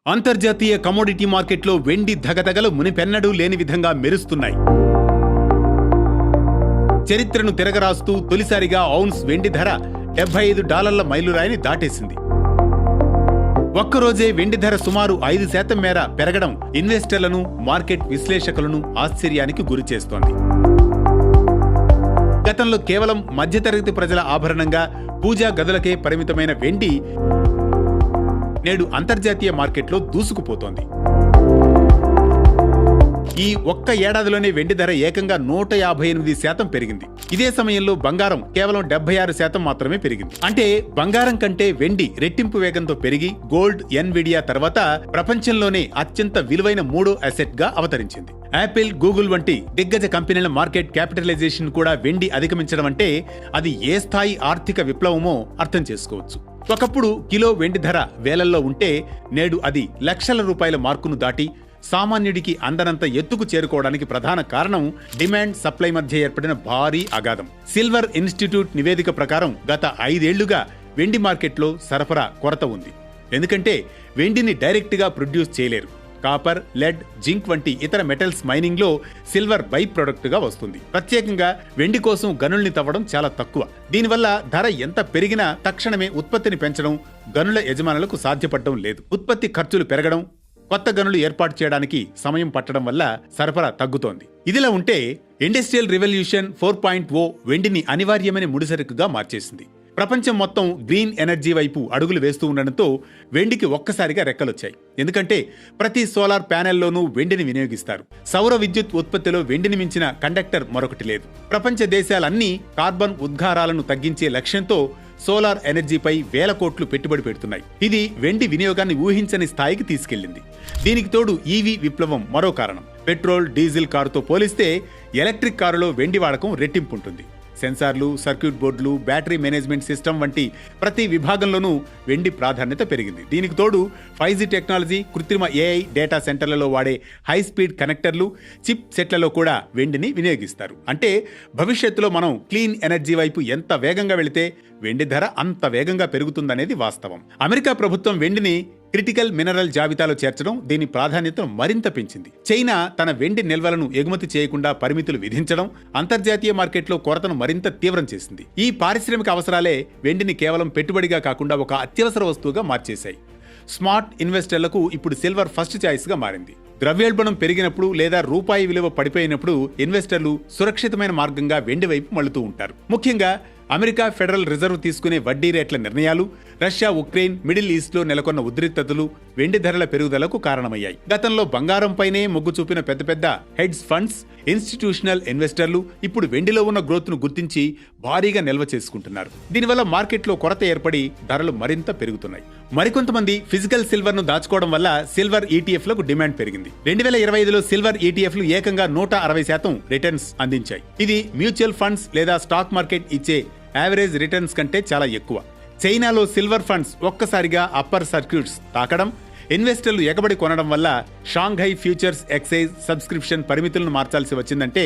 అంతర్జాతీయ కమోడిటీ మార్కెట్లో వెండి ధగధగలు మునిపెన్నడూ లేని విధంగా మెరుస్తున్నాయి. చరిత్రను తిరగరాస్తూ తొలిసారిగా ఔన్స్ వెండి ధర $75 మైలురాయిని దాటేసింది. ఒక్కరోజే వెండి ధర సుమారు 5% మేర పెరగడం ఇన్వెస్టర్లను, మార్కెట్ విశ్లేషకులను ఆశ్చర్యానికి గురిచేస్తోంది. గతంలో కేవలం మధ్యతరగతి ప్రజల ఆభరణంగా పూజా గదులకే పరిమితమైన వెండి నేడు అంతర్జాతీయ మార్కెట్లో దూసుకుపోతోంది. ఈ ఒక్క ఏడాదిలోనే వెండి ధర ఏకంగా 158% పెరిగింది. ఇదే సమయంలో బంగారం కేవలం 76% మాత్రమే పెరిగింది. అంటే బంగారం కంటే వెండి రెట్టింపు వేగంతో పెరిగి గోల్డ్, ఎన్విడియా తర్వాత ప్రపంచంలోనే అత్యంత విలువైన మూడో అసెట్ గా అవతరించింది. యాపిల్, గూగుల్ వంటి దిగ్గజ కంపెనీల మార్కెట్ క్యాపిటలైజేషన్ కూడా వెండి అధిగమించడం అంటే అది ఏ స్థాయి ఆర్థిక విప్లవమో అర్థం చేసుకోవచ్చు. ఒకప్పుడు కిలో వెండి ధర వేలల్లో ఉంటే నేడు అది లక్షల రూపాయల మార్కును దాటి సామాన్యుడికి అందనంత ఎత్తుకు చేరుకోవడానికి ప్రధాన కారణం డిమాండ్, సప్లై మధ్య ఏర్పడిన భారీ అగాధం. సిల్వర్ ఇన్స్టిట్యూట్ నివేదిక ప్రకారం గత 5 ఏళ్లుగా వెండి మార్కెట్లో సరఫరా కొరత ఉంది. ఎందుకంటే వెండిని డైరెక్ట్ గా ప్రొడ్యూస్ చేయలేరు. కాపర్, లెడ్, జింక్ వంటి ఇతర మెటల్స్ మైనింగ్ లో సిల్వర్ బై ప్రొడక్ట్ గా వస్తుంది. ప్రత్యేకంగా వెండి కోసం గనుల్ని తవ్వడం చాలా తక్కువ. దీనివల్ల ధర ఎంత పెరిగినా తక్షణమే ఉత్పత్తిని పెంచడం గనుల యజమానులకు సాధ్యపడడం లేదు. ఉత్పత్తి ఖర్చులు పెరగడం, కొత్త గనులు ఏర్పాటు చేయడానికి సమయం పట్టడం వల్ల సరఫరా తగ్గుతోంది. ఇదిలా ఉంటే ఇండస్ట్రియల్ రివల్యూషన్ 4.0 వెండిని అనివార్యమైన ముడిసరుకుగా మార్చేసింది. ప్రపంచం మొత్తం గ్రీన్ ఎనర్జీ వైపు అడుగులు వేస్తూ ఉండడంతో వెండికి ఒక్కసారిగా రెక్కలొచ్చాయి. ఎందుకంటే ప్రతి సోలార్ ప్యానెల్లోనూ వెండిని వినియోగిస్తారు. సౌర విద్యుత్ ఉత్పత్తిలో వెండిని మించిన కండక్టర్ మరొకటి లేదు. ప్రపంచ దేశాలన్నీ కార్బన్ ఉద్గారాలను తగ్గించే లక్ష్యంతో సోలార్ ఎనర్జీపై వేల కోట్లు పెట్టుబడి పెడుతున్నాయి. ఇది వెండి వినియోగాన్ని ఊహించని స్థాయికి తీసుకెళ్లింది. దీనికి తోడు ఈవీ విప్లవం మరో కారణం. పెట్రోల్, డీజిల్ కారుతో పోలిస్తే ఎలక్ట్రిక్ కారులో వెండి వాడకం రెట్టింపు ఉంటుంది. సెన్సార్లు, సర్క్యూట్ బోర్డులు, బ్యాటరీ మేనేజ్మెంట్ సిస్టమ్ వంటి ప్రతి విభాగంలోనూ వెండి ప్రాధాన్యత పెరిగింది. దీనికి తోడు 5G టెక్నాలజీ, కృత్రిమ AI డేటా సెంటర్లలో వాడే హై స్పీడ్ కనెక్టర్లు, చిప్ సెట్లలో కూడా వెండిని వినియోగిస్తారు. అంటే భవిష్యత్తులో మనం క్లీన్ ఎనర్జీ వైపు ఎంత వేగంగా వెళితే వెండి ధర అంత వేగంగా పెరుగుతుందనేది వాస్తవం. అమెరికా ప్రభుత్వం వెండిని క్రిటికల్ మినరల్ జాబితాలో చేర్చడం దీని ప్రాధాన్యతను మరింత పెంచింది. చైనా తన వెండి నిల్వలను ఎగుమతి చేయకుండా పరిమితులు విధించడం అంతర్జాతీయ మార్కెట్లో కొరతను మరింత తీవ్రం చేసింది. ఈ పారిశ్రామిక అవసరాలే వెండిని కేవలం పెట్టుబడిగా కాకుండా ఒక అత్యవసర వస్తువుగా మార్చేశాయి. స్మార్ట్ ఇన్వెస్టర్లకు ఇప్పుడు సిల్వర్ ఫస్ట్ చాయిస్ గా మారింది. ద్రవ్యోల్బణం పెరిగినప్పుడు లేదా రూపాయి విలువ పడిపోయినప్పుడు ఇన్వెస్టర్లు సురక్షితమైన మార్గంగా వెండి వైపు మళ్లుతూ ఉంటారు. ముఖ్యంగా అమెరికా ఫెడరల్ రిజర్వ్ తీసుకునే వడ్డీ రేట్ల నిర్ణయాలు, రష్యా, ఉక్రెయిన్, మిడిల్ ఈస్ట్ లో నెలకొన్న ఉద్రిక్తతలు వెండి ధరల పెరుగుదలకు కారణమయ్యాయి. గతంలో బంగారంపైనే మొగ్గు చూపిన పెద్ద పెద్ద హెడ్జ్ ఫండ్స్, ఇన్స్టిట్యూషనల్ ఇన్వెస్టర్లు ఇప్పుడు వెండిలో ఉన్న గ్రోత్ ను గుర్తించి భారీగా నిల్వ చేసుకుంటున్నారు. దీనివల్ల మార్కెట్లో కొరత ఏర్పడి ధరలు మరింత పెరుగుతున్నాయి. మరికొంతమంది ఫిజికల్ సిల్వర్ ను దాచుకోవడం వల్ల సిల్వర్ ETF లకు డిమాండ్ పెరిగింది. 2025లో సిల్వర్ ETFలు ఏకంగా 160% రిటర్న్స్ అందించాయి. ఇది మ్యూచువల్ ఫండ్స్ లేదా స్టాక్ మార్కెట్ ఇచ్చే యావరేజ్ రిటర్న్స్ కంటే చాలా ఎక్కువ. చైనాలో సిల్వర్ ఫండ్స్ ఒక్కసారిగా అప్పర్ సర్క్యూట్స్ తాకడం, ఇన్వెస్టర్లు ఎగబడి కొనడం వల్ల షాంఘై ఫ్యూచర్స్ ఎక్సైజ్ సబ్స్క్రిప్షన్ పరిమితులను మార్చాల్సి వచ్చిందంటే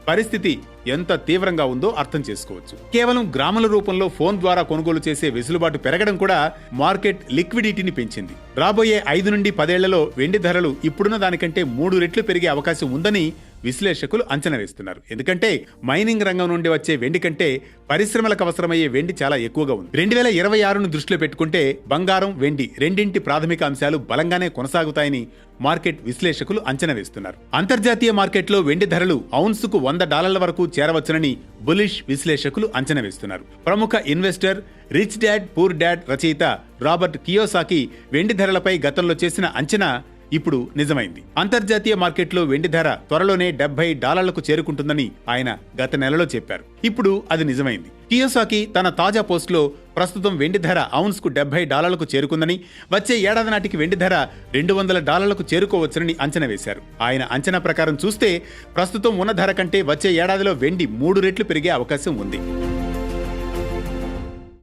పరిస్థితి ఎంత తీవ్రంగా ఉందో అర్థం చేసుకోవచ్చు. కేవలం గ్రాముల రూపంలో ఫోన్ ద్వారా కొనుగోలు చేసే వెసులుబాటు పెరగడం కూడా మార్కెట్ లిక్విడిటీని పెంచింది. రాబోయే 5 నుండి 10 ఏళ్లలో వెండి ధరలు ఇప్పుడున్న దానికంటే 3 రెట్లు పెరిగే అవకాశం ఉందని విశ్లేషకులు అంచనా వేస్తున్నారు. ఎందుకంటే మైనింగ్ రంగం నుండి వచ్చే వెండి కంటే పరిశ్రమలకు అవసరమయ్యే వెండి చాలా ఎక్కువగా ఉంది. 2026ను దృష్టిలో పెట్టుకుంటే బంగారం, వెండి రెండింటి ప్రాథమిక అంశాలు బలంగానే కొనసాగుతాయని మార్కెట్ విశ్లేషకులు అంచనా వేస్తున్నారు. అంతర్జాతీయ మార్కెట్లో వెండి ధరలు ఔన్సుకు $100 వరకు చేరవచ్చునని బులిష్ విశ్లేషకులు అంచనా వేస్తున్నారు. ప్రముఖ investor, rich dad poor dad రచయిత రాబర్ట్ కియోసాకి వెండి ధరలపై గతంలో చేసిన అంచనా ఇప్పుడు నిజమైంది. అంతర్జాతీయ మార్కెట్లో వెండి ధర త్వరలోనే $70కు చేరుకుంటుందని ఆయన గత నెలలో చెప్పారు. ఇప్పుడు అది నిజమైంది. కియోసాకి తన తాజా పోస్టులో ప్రస్తుతం వెండి ధర ఔన్స్కు $70కు చేరుకుందని, వచ్చే ఏడాది నాటికి వెండి ధర $200కు చేరుకోవచ్చునని అంచనా వేశారు. ఆయన అంచనా ప్రకారం చూస్తే ప్రస్తుతం ఉన్న ధర కంటే వచ్చే ఏడాదిలో వెండి 3 రెట్లు పెరిగే అవకాశం ఉంది.